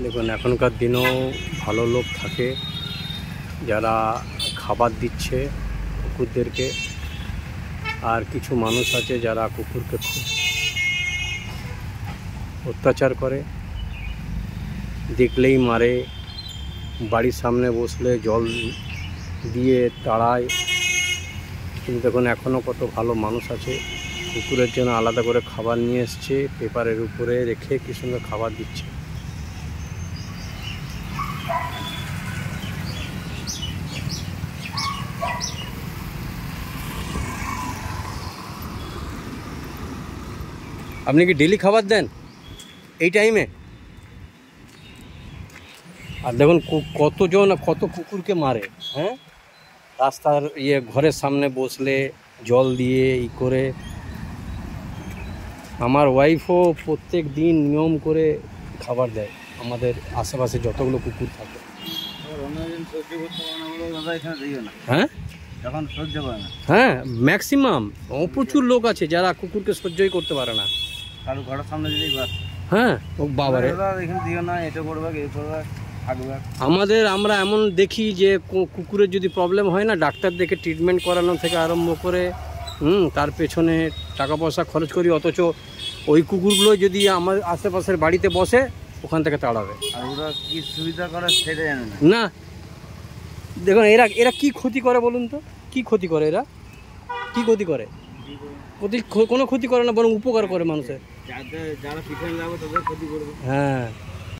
দেখুন এখনকার দিনেও ভালো লোক থাকে যারা খাবার দিচ্ছে কুকুরদেরকে, আর কিছু মানুষ আছে যারা কুকুরকে খুব অত্যাচার করে, দেখলেই মারে, বাড়ির সামনে বসলে জল দিয়ে তাড়ায়। কিন্তু দেখুন এখনও কত ভালো মানুষ আছে কুকুরের জন্য আলাদা করে খাবার নিয়ে এসছে, পেপারের উপরে রেখে কি সুন্দর খাবার দিচ্ছে। আপনি কি ডেলি খাবার দেন এই টাইমে? আর দেখুন কতজন কত কুকুরকে মারে, হ্যাঁ, রাস্তার ঘরের সামনে বসলে জল দিয়ে করে। আমার ওয়াইফও প্রত্যেক দিন নিয়ম করে খাবার দেয় আমাদের আশেপাশে যতগুলো কুকুর থাকে। হ্যাঁ, হ্যাঁ, ম্যাক্সিমাম প্রচুর লোক আছে যারা কুকুরকে সহ্যই করতে পারে না। কারো ঘরের সামনে যদি হ্যাঁ, ও বাবারে, আমরা এমন দেখি যে কুকুরের যদি প্রবলেম হয় না, ডাক্তার দেখে ট্রিটমেন্ট করানো থেকে আরম্ভ করে তার পেছনে টাকা পয়সা খরচ করি, অথচ ওই কুকুরগুলো যদি আমার আশেপাশের বাড়িতে বসে ওখান থেকে তাড়াবে। আর ওরা কি সুবিধা করে সেটা জানে না। দেখুন এরা কি ক্ষতি করে বলুন তো, কি ক্ষতি করে এরা? কি ক্ষতি করে? কোনো ক্ষতি করে না, বরং উপকার করে মানুষের। যারা পিছনে যাবে তাদের ক্ষতি করবে। হ্যাঁ।